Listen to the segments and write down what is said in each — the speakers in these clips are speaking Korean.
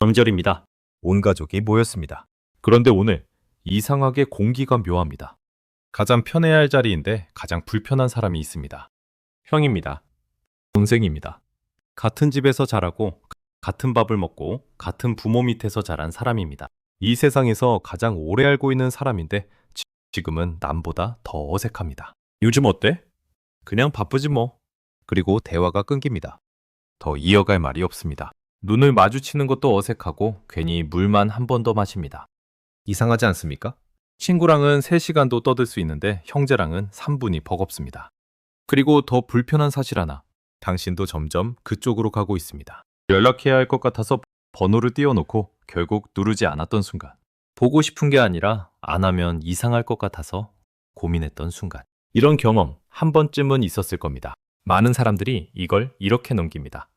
명절입니다. 온 가족이 모였습니다. 그런데 오늘 이상하게 공기가 묘합니다. 가장 편해야 할 자리인데 가장 불편한 사람이 있습니다. 형입니다. 동생입니다. 같은 집에서 자라고 같은 밥을 먹고 같은 부모 밑에서 자란 사람입니다. 이 세상에서 가장 오래 알고 있는 사람인데 지금은 남보다 더 어색합니다. 요즘 어때? 그냥 바쁘지 뭐. 그리고 대화가 끊깁니다. 더 이어갈 말이 없습니다. 눈을 마주치는 것도 어색하고 괜히 물만 한 번 더 마십니다. 이상하지 않습니까? 친구랑은 3시간도 떠들 수 있는데 형제랑은 3분이 버겁습니다. 그리고 더 불편한 사실 하나. 당신도 점점 그쪽으로 가고 있습니다. 연락해야 할 것 같아서 번호를 띄워놓고 결국 누르지 않았던 순간. 보고 싶은 게 아니라 안 하면 이상할 것 같아서 고민했던 순간. 이런 경험 한 번쯤은 있었을 겁니다. 많은 사람들이 이걸 이렇게 넘깁니다.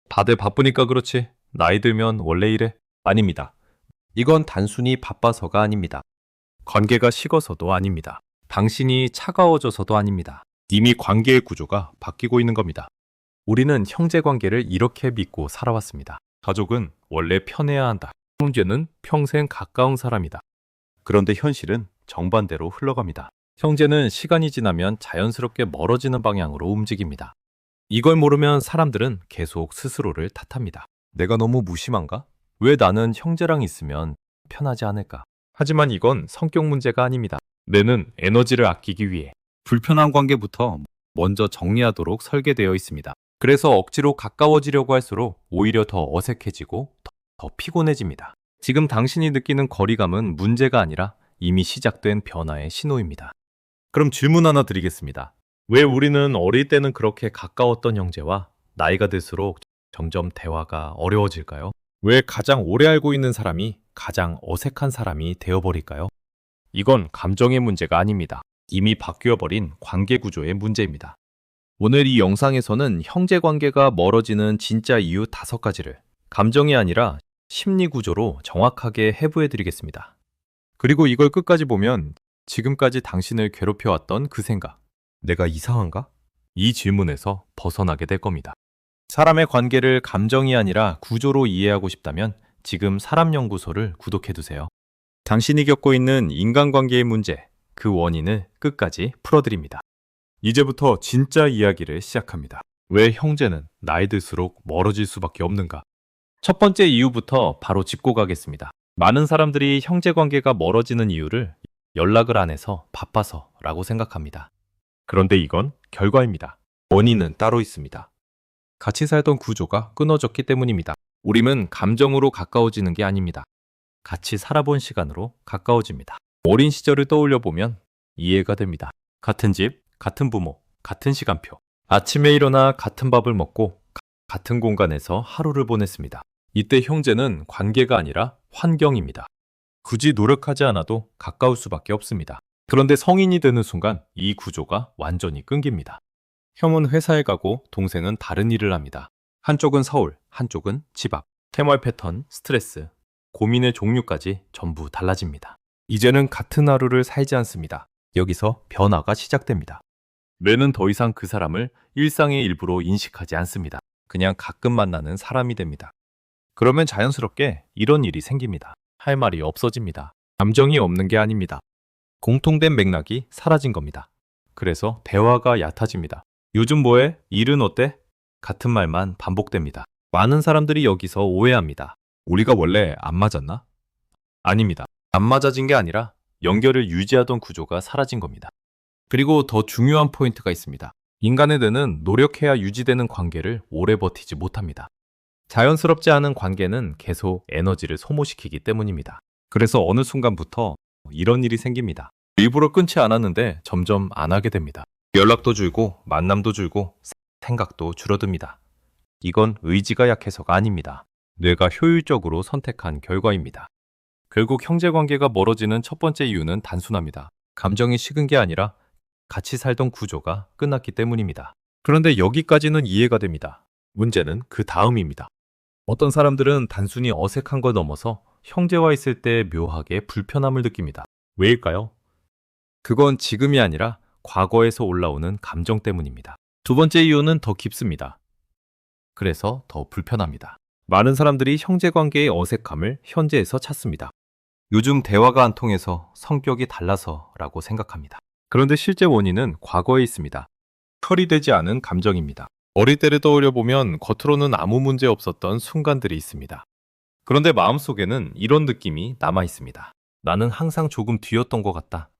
다들 바쁘니까 그렇지. 나이 들면 원래 이래. 아닙니다. 이건 단순히 바빠서가 아닙니다. 관계가 식어서도 아닙니다. 당신이 차가워져서도 아닙니다. 이미 관계의 구조가 바뀌고 있는 겁니다. 우리는 형제 관계를 이렇게 믿고 살아왔습니다. 가족은 원래 편해야 한다. 형제는 평생 가까운 사람이다. 그런데 현실은 정반대로 흘러갑니다. 형제는 시간이 지나면 자연스럽게 멀어지는 방향으로 움직입니다. 이걸 모르면 사람들은 계속 스스로를 탓합니다. 내가 너무 무심한가? 왜 나는 형제랑 있으면 편하지 않을까? 하지만 이건 성격 문제가 아닙니다. 뇌는 에너지를 아끼기 위해 불편한 관계부터 먼저 정리하도록 설계되어 있습니다. 그래서 억지로 가까워지려고 할수록 오히려 더 어색해지고 더 피곤해집니다. 지금 당신이 느끼는 거리감은 문제가 아니라 이미 시작된 변화의 신호입니다. 그럼 질문 하나 드리겠습니다. 왜 우리는 어릴 때는 그렇게 가까웠던 형제와 나이가 들수록 점점 대화가 어려워질까요? 왜 가장 오래 알고 있는 사람이 가장 어색한 사람이 되어버릴까요? 이건 감정의 문제가 아닙니다. 이미 바뀌어버린 관계 구조의 문제입니다. 오늘 이 영상에서는 형제 관계가 멀어지는 진짜 이유 5가지를 감정이 아니라 심리 구조로 정확하게 해부해드리겠습니다. 그리고 이걸 끝까지 보면 지금까지 당신을 괴롭혀왔던 그 생각, 내가 이상한가? 이 질문에서 벗어나게 될 겁니다. 사람의 관계를 감정이 아니라 구조로 이해하고 싶다면 지금 사람연구소를 구독해두세요. 당신이 겪고 있는 인간관계의 문제, 그 원인을 끝까지 풀어드립니다. 이제부터 진짜 이야기를 시작합니다. 왜 형제는 나이 들수록 멀어질 수밖에 없는가? 첫 번째 이유부터 바로 짚고 가겠습니다. 많은 사람들이 형제 관계가 멀어지는 이유를 연락을 안 해서 바빠서 라고 생각합니다. 그런데 이건 결과입니다. 원인은 따로 있습니다. 같이 살던 구조가 끊어졌기 때문입니다. 우리는 감정으로 가까워지는 게 아닙니다. 같이 살아본 시간으로 가까워집니다. 어린 시절을 떠올려 보면 이해가 됩니다. 같은 집, 같은 부모, 같은 시간표. 아침에 일어나 같은 밥을 먹고 같은 공간에서 하루를 보냈습니다. 이때 형제는 관계가 아니라 환경입니다. 굳이 노력하지 않아도 가까울 수밖에 없습니다. 그런데 성인이 되는 순간 이 구조가 완전히 끊깁니다. 형은 회사에 가고 동생은 다른 일을 합니다. 한쪽은 서울, 한쪽은 집 앞. 생활 패턴, 스트레스, 고민의 종류까지 전부 달라집니다. 이제는 같은 하루를 살지 않습니다. 여기서 변화가 시작됩니다. 뇌는 더 이상 그 사람을 일상의 일부로 인식하지 않습니다. 그냥 가끔 만나는 사람이 됩니다. 그러면 자연스럽게 이런 일이 생깁니다. 할 말이 없어집니다. 감정이 없는 게 아닙니다. 공통된 맥락이 사라진 겁니다. 그래서 대화가 얕아집니다. 요즘 뭐해? 일은 어때? 같은 말만 반복됩니다. 많은 사람들이 여기서 오해합니다. 우리가 원래 안 맞았나? 아닙니다. 안 맞아진 게 아니라 연결을 유지하던 구조가 사라진 겁니다. 그리고 더 중요한 포인트가 있습니다. 인간의 뇌는 노력해야 유지되는 관계를 오래 버티지 못합니다. 자연스럽지 않은 관계는 계속 에너지를 소모시키기 때문입니다. 그래서 어느 순간부터 이런 일이 생깁니다. 일부러 끊지 않았는데 점점 안 하게 됩니다. 연락도 줄고 만남도 줄고 생각도 줄어듭니다. 이건 의지가 약해서가 아닙니다. 뇌가 효율적으로 선택한 결과입니다. 결국 형제관계가 멀어지는 첫 번째 이유는 단순합니다. 감정이 식은 게 아니라 같이 살던 구조가 끝났기 때문입니다. 그런데 여기까지는 이해가 됩니다. 문제는 그 다음입니다. 어떤 사람들은 단순히 어색한 걸 넘어서 형제와 있을 때 묘하게 불편함을 느낍니다. 왜일까요? 그건 지금이 아니라 과거에서 올라오는 감정 때문입니다. 두 번째 이유는 더 깊습니다. 그래서 더 불편합니다. 많은 사람들이 형제 관계의 어색함을 현재에서 찾습니다. 요즘 대화가 안 통해서 성격이 달라서라고 생각합니다. 그런데 실제 원인은 과거에 있습니다. 처리되지 않은 감정입니다. 어릴 때를 떠올려 보면 겉으로는 아무 문제 없었던 순간들이 있습니다. 그런데 마음속에는 이런 느낌이 남아 있습니다. 나는 항상 조금 뒤였던 것 같다.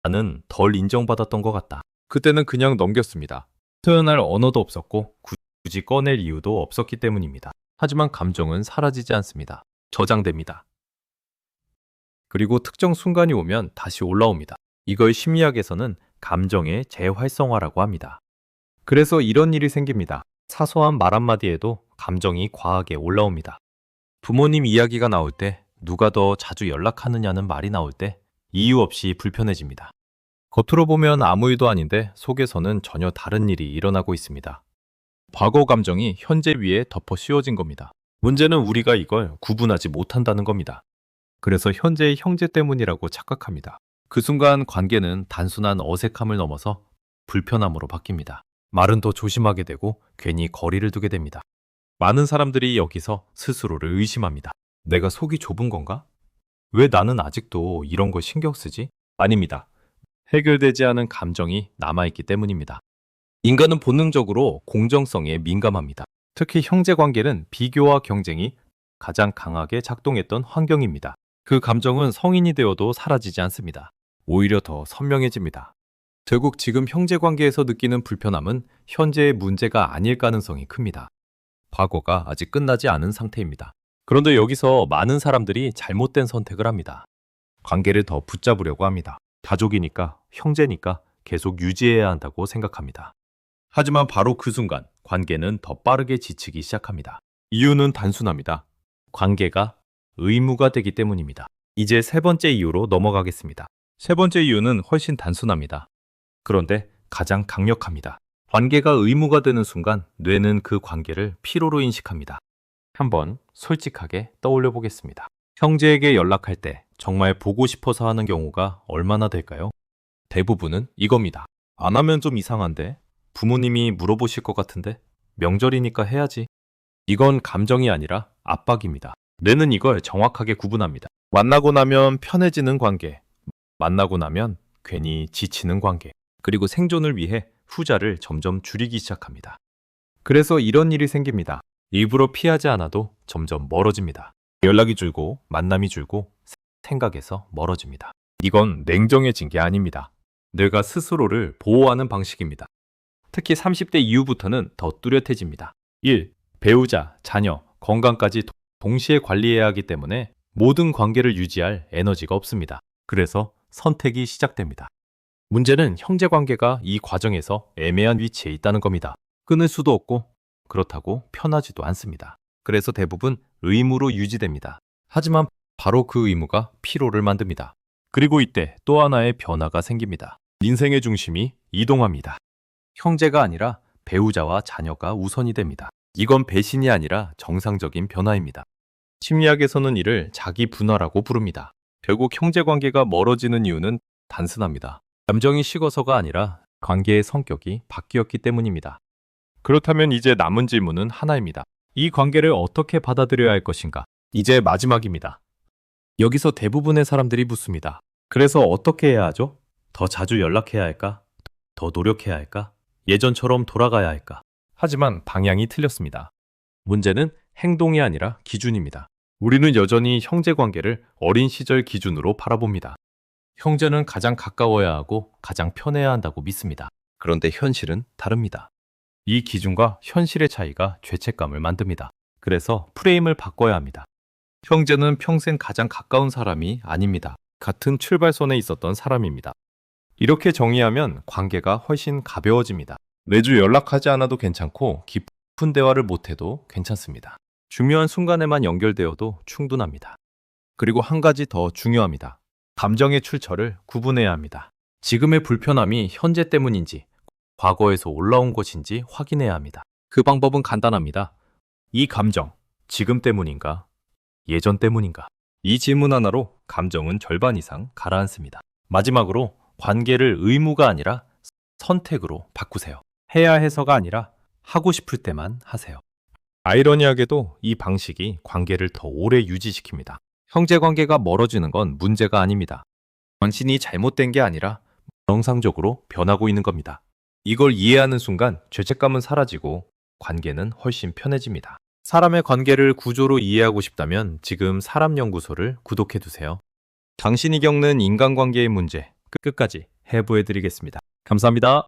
나는 덜 인정받았던 것 같다. 그때는 그냥 넘겼습니다. 표현할 언어도 없었고 굳이 꺼낼 이유도 없었기 때문입니다. 하지만 감정은 사라지지 않습니다. 저장됩니다. 그리고 특정 순간이 오면 다시 올라옵니다. 이걸 심리학에서는 감정의 재활성화라고 합니다. 그래서 이런 일이 생깁니다. 사소한 말 한마디에도 감정이 과하게 올라옵니다. 부모님 이야기가 나올 때, 누가 더 자주 연락하느냐는 말이 나올 때 이유 없이 불편해집니다. 겉으로 보면 아무 일도 아닌데 속에서는 전혀 다른 일이 일어나고 있습니다. 과거 감정이 현재 위에 덮어 씌워진 겁니다. 문제는 우리가 이걸 구분하지 못한다는 겁니다. 그래서 현재의 형제 때문이라고 착각합니다. 그 순간 관계는 단순한 어색함을 넘어서 불편함으로 바뀝니다. 말은 더 조심하게 되고 괜히 거리를 두게 됩니다. 많은 사람들이 여기서 스스로를 의심합니다. 내가 속이 좁은 건가? 왜 나는 아직도 이런 걸 신경 쓰지? 아닙니다. 해결되지 않은 감정이 남아있기 때문입니다. 인간은 본능적으로 공정성에 민감합니다. 특히 형제 관계는 비교와 경쟁이 가장 강하게 작동했던 환경입니다. 그 감정은 성인이 되어도 사라지지 않습니다. 오히려 더 선명해집니다. 결국 지금 형제 관계에서 느끼는 불편함은 현재의 문제가 아닐 가능성이 큽니다. 과거가 아직 끝나지 않은 상태입니다. 그런데 여기서 많은 사람들이 잘못된 선택을 합니다. 관계를 더 붙잡으려고 합니다. 가족이니까, 형제니까 계속 유지해야 한다고 생각합니다. 하지만 바로 그 순간 관계는 더 빠르게 지치기 시작합니다. 이유는 단순합니다. 관계가 의무가 되기 때문입니다. 이제 세 번째 이유로 넘어가겠습니다. 세 번째 이유는 훨씬 단순합니다. 그런데 가장 강력합니다. 관계가 의무가 되는 순간 뇌는 그 관계를 필요로 인식합니다. 한번 솔직하게 떠올려 보겠습니다. 형제에게 연락할 때 정말 보고 싶어서 하는 경우가 얼마나 될까요? 대부분은 이겁니다. 안 하면 좀 이상한데? 부모님이 물어보실 것 같은데? 명절이니까 해야지. 이건 감정이 아니라 압박입니다. 뇌는 이걸 정확하게 구분합니다. 만나고 나면 편해지는 관계, 만나고 나면 괜히 지치는 관계, 그리고 생존을 위해 후자를 점점 줄이기 시작합니다. 그래서 이런 일이 생깁니다. 일부러 피하지 않아도 점점 멀어집니다. 연락이 줄고 만남이 줄고 생각에서 멀어집니다. 이건 냉정해진 게 아닙니다. 뇌가 스스로를 보호하는 방식입니다. 특히 30대 이후부터는 더 뚜렷해집니다. 1. 배우자, 자녀, 건강까지 동시에 관리해야 하기 때문에 모든 관계를 유지할 에너지가 없습니다. 그래서 선택이 시작됩니다. 문제는 형제 관계가 이 과정에서 애매한 위치에 있다는 겁니다. 끊을 수도 없고 그렇다고 편하지도 않습니다. 그래서 대부분 의무로 유지됩니다. 하지만 바로 그 의무가 피로를 만듭니다. 그리고 이때 또 하나의 변화가 생깁니다. 인생의 중심이 이동합니다. 형제가 아니라 배우자와 자녀가 우선이 됩니다. 이건 배신이 아니라 정상적인 변화입니다. 심리학에서는 이를 자기 분화라고 부릅니다. 결국 형제 관계가 멀어지는 이유는 단순합니다. 감정이 식어서가 아니라 관계의 성격이 바뀌었기 때문입니다. 그렇다면 이제 남은 질문은 하나입니다. 이 관계를 어떻게 받아들여야 할 것인가? 이제 마지막입니다. 여기서 대부분의 사람들이 묻습니다. 그래서 어떻게 해야 하죠? 더 자주 연락해야 할까? 더 노력해야 할까? 예전처럼 돌아가야 할까? 하지만 방향이 틀렸습니다. 문제는 행동이 아니라 기준입니다. 우리는 여전히 형제 관계를 어린 시절 기준으로 바라봅니다. 형제는 가장 가까워야 하고 가장 편해야 한다고 믿습니다. 그런데 현실은 다릅니다. 이 기준과 현실의 차이가 죄책감을 만듭니다. 그래서 프레임을 바꿔야 합니다. 형제는 평생 가장 가까운 사람이 아닙니다. 같은 출발선에 있었던 사람입니다. 이렇게 정의하면 관계가 훨씬 가벼워집니다. 매주 연락하지 않아도 괜찮고 깊은 대화를 못해도 괜찮습니다. 중요한 순간에만 연결되어도 충분합니다. 그리고 한 가지 더 중요합니다. 감정의 출처를 구분해야 합니다. 지금의 불편함이 현재 때문인지 과거에서 올라온 것인지 확인해야 합니다. 그 방법은 간단합니다. 이 감정, 지금 때문인가? 예전 때문인가? 이 질문 하나로 감정은 절반 이상 가라앉습니다. 마지막으로 관계를 의무가 아니라 선택으로 바꾸세요. 해야 해서가 아니라 하고 싶을 때만 하세요. 아이러니하게도 이 방식이 관계를 더 오래 유지시킵니다. 형제 관계가 멀어지는 건 문제가 아닙니다. 원신이 잘못된 게 아니라 정상적으로 변하고 있는 겁니다. 이걸 이해하는 순간 죄책감은 사라지고 관계는 훨씬 편해집니다. 사람의 관계를 구조로 이해하고 싶다면 지금 사람연구소를 구독해두세요. 당신이 겪는 인간관계의 문제 끝까지 해부해드리겠습니다. 감사합니다.